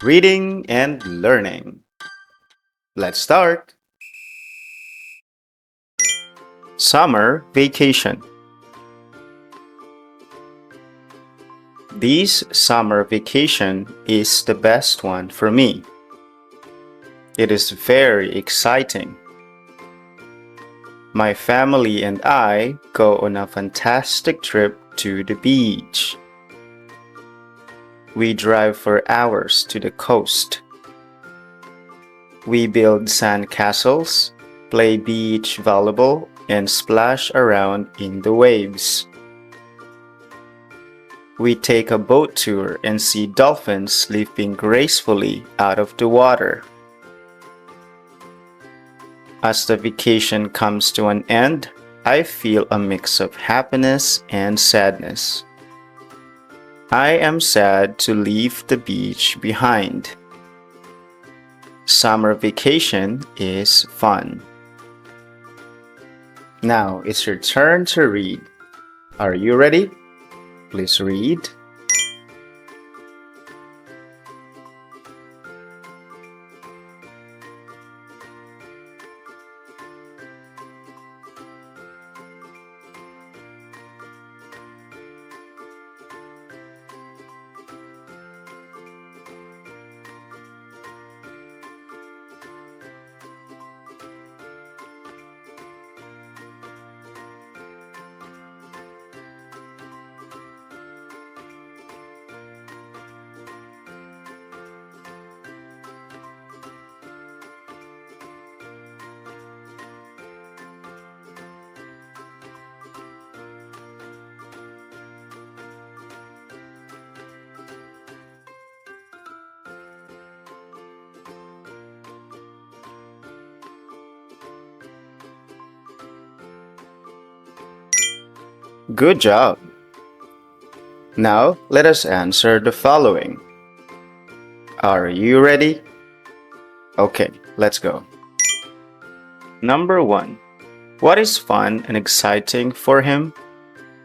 Reading and learning. Let's start. Summer vacation. This summer vacation is the best one for me. It is very exciting. My family and I go on a fantastic trip to the beach. We drive for hours to the coast. We build sandcastles, play beach volleyball, and splash around in the waves. We take a boat tour and see dolphins leaping gracefully out of the water. As the vacation comes to an end, I feel a mix of happiness and sadness. I am sad to leave the beach behind. Summer vacation is fun. Now it's your turn to read. Are you ready? Please read. Good job. Now let us answer the following. Are you ready? Okay, let's go. Number 1. What is fun and exciting for him?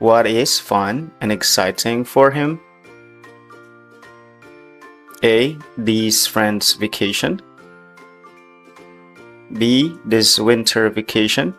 What is fun and exciting for him? A. This friend's vacation. B. This winter vacation.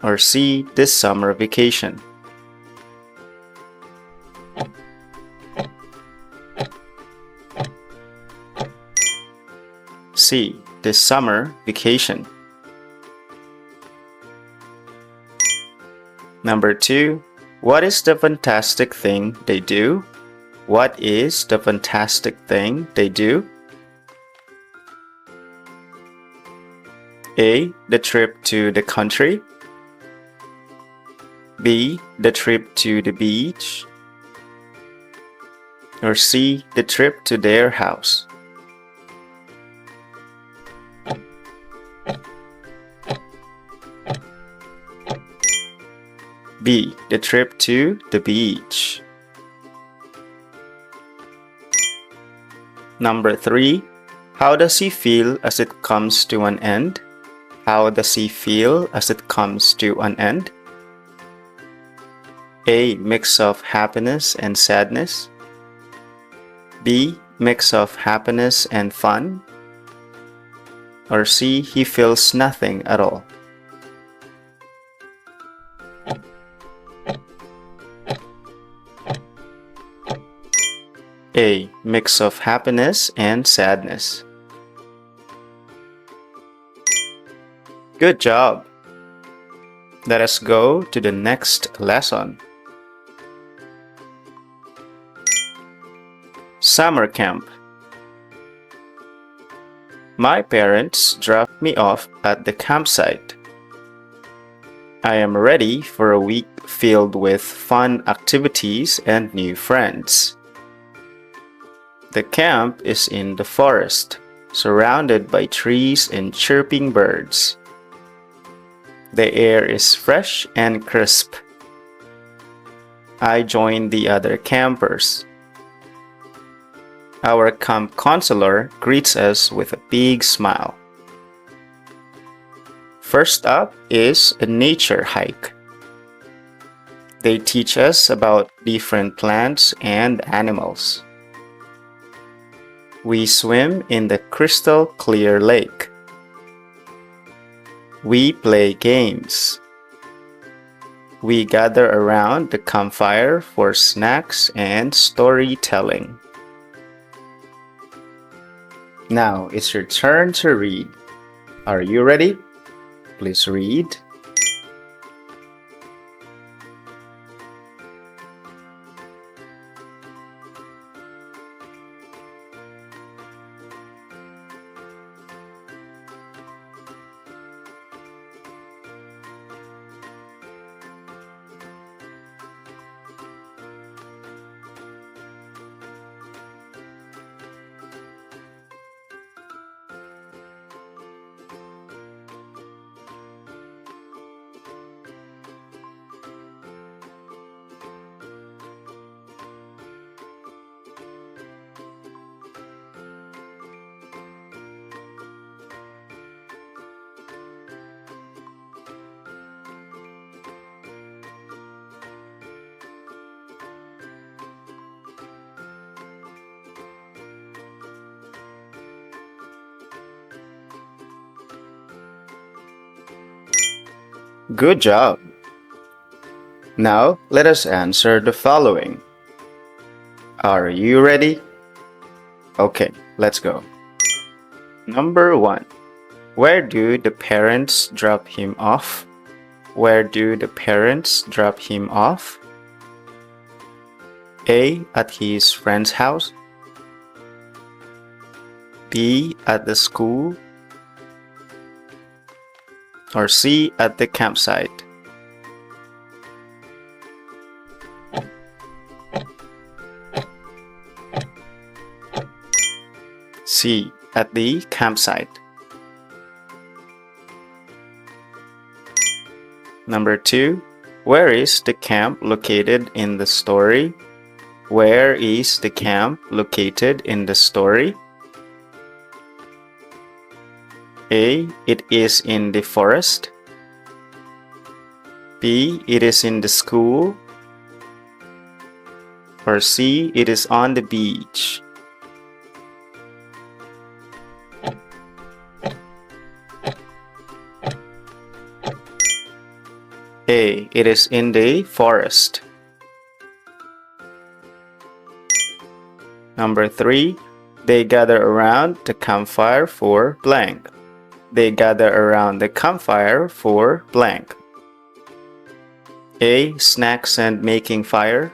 Or C. This summer vacation. C. This summer vacation. Number 2. What is the fantastic thing they do? What is the fantastic thing they do? A. The trip to the country. B. The trip to the beach. Or C. The trip to their house. B. The trip to the beach. Number 3. How does he feel as it comes to an end? How does he feel as it comes to an end? A. Mix of happiness and sadness. B. Mix of happiness and fun. Or C. He feels nothing at all. A. Mix of happiness and sadness. Good job! Let us go to the next lesson. Summer camp. My parents dropped me off at the campsite. I am ready for a week filled with fun activities and new friends. The camp is in the forest, surrounded by trees and chirping birds. The air is fresh and crisp. I join the other campers. Our camp counselor greets us with a big smile. First up is a nature hike. They teach us about different plants and animals. We swim in the crystal clear lake. We play games. We gather around the campfire for snacks and storytelling. Now it's your turn to read. Are you ready? Please read. Good job! Now let us answer the following. Are you ready? Okay, let's go. Number 1. Where do the parents drop him off? Where do the parents drop him off? A. At his friend's house. B. At the school. Or C. At the campsite. C. At the campsite. Number 2. Where is the camp located in the story? Where is the camp located in the story? A. It is in the forest. B. It is in the school. Or C. It is on the beach. A. It is in the forest. Number 3. They gather around the campfire for blank. They gather around the campfire for blank. A. Snacks and making fire.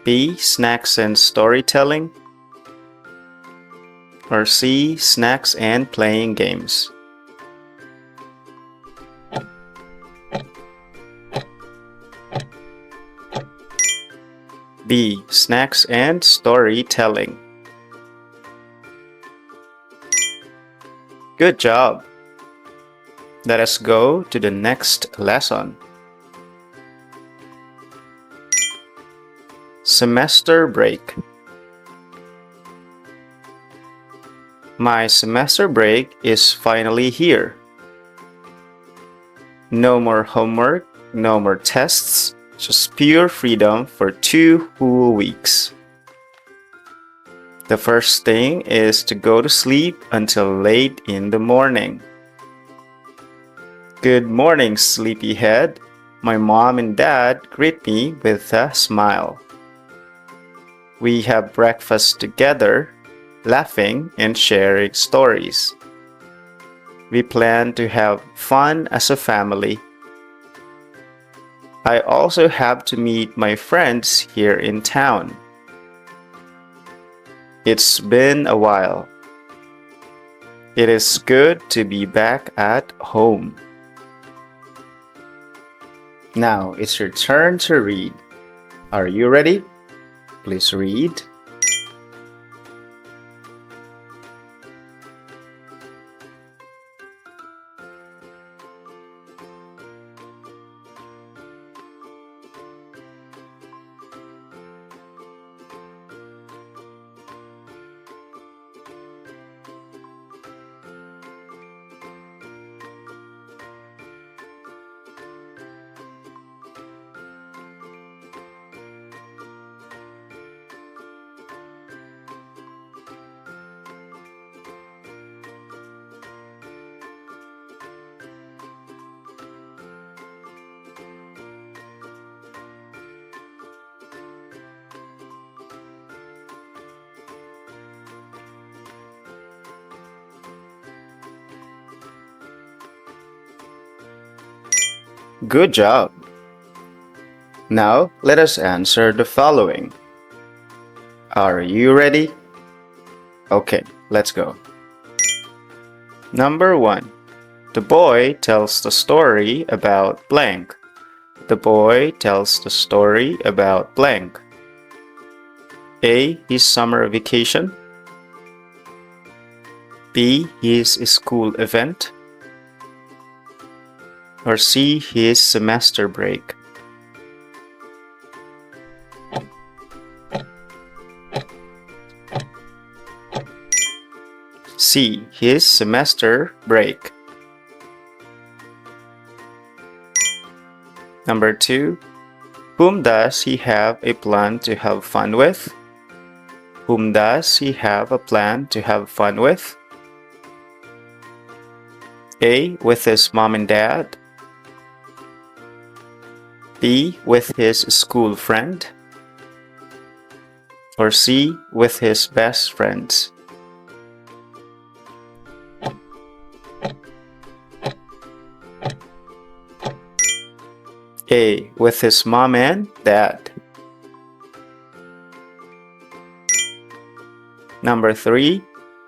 B. Snacks and storytelling. Or C. Snacks and playing games. B. Snacks and storytelling. Good job! Let us go to the next lesson. Semester break. My semester break is finally here. No more homework, no more tests, just pure freedom for 2 whole weeks. The first thing is to go to sleep until late in the morning. Good morning, sleepyhead. My mom and dad greet me with a smile. We have breakfast together, laughing and sharing stories. We plan to have fun as a family. I also have to meet my friends here in town. It's been a while. It is good to be back at home. Now it's your turn to read. Are you ready? Please read. Good job! Now let us answer the following. Are you ready? Okay, let's go. Number 1. The boy tells the story about blank. The boy tells the story about blank. A. His summer vacation. B. His school event. Or C. His semester break. C. His semester break. Number 2. Whom does he have a plan to have fun with? Whom does he have a plan to have fun with? A. With his mom and dad. B. With his school friend. Or C. With his best friends. A. With his mom and dad. Number 3.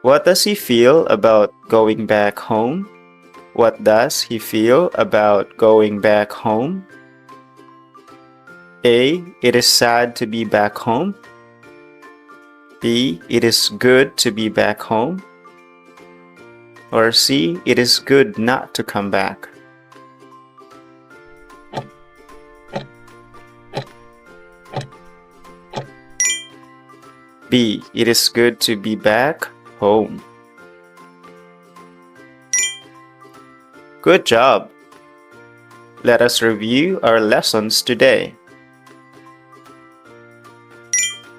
What does he feel about going back home? What does he feel about going back home? A. It is sad to be back home. B. It is good to be back home. Or C. It is good not to come back. B. It is good to be back home. Good job! Let us review our lessons today.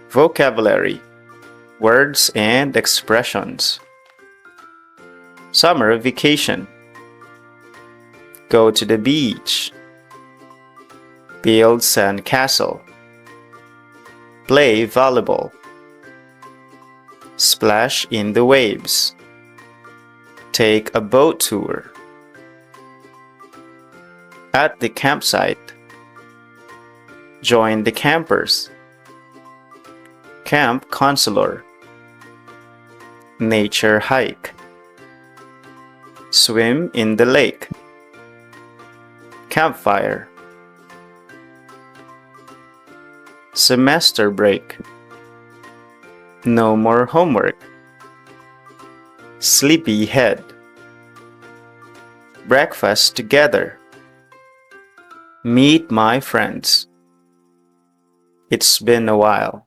Vocabulary, words and expressions. Summer vacation. Go to the beach. Build sandcastle. Play volleyball. Splash in the waves. Take a boat tour. At the campsite. Join the campers. Camp counselor. Nature hike. Swim in the lake. Campfire. Semester break. No more homework. Sleepy head. Breakfast together. Meet my friends. It's been a while.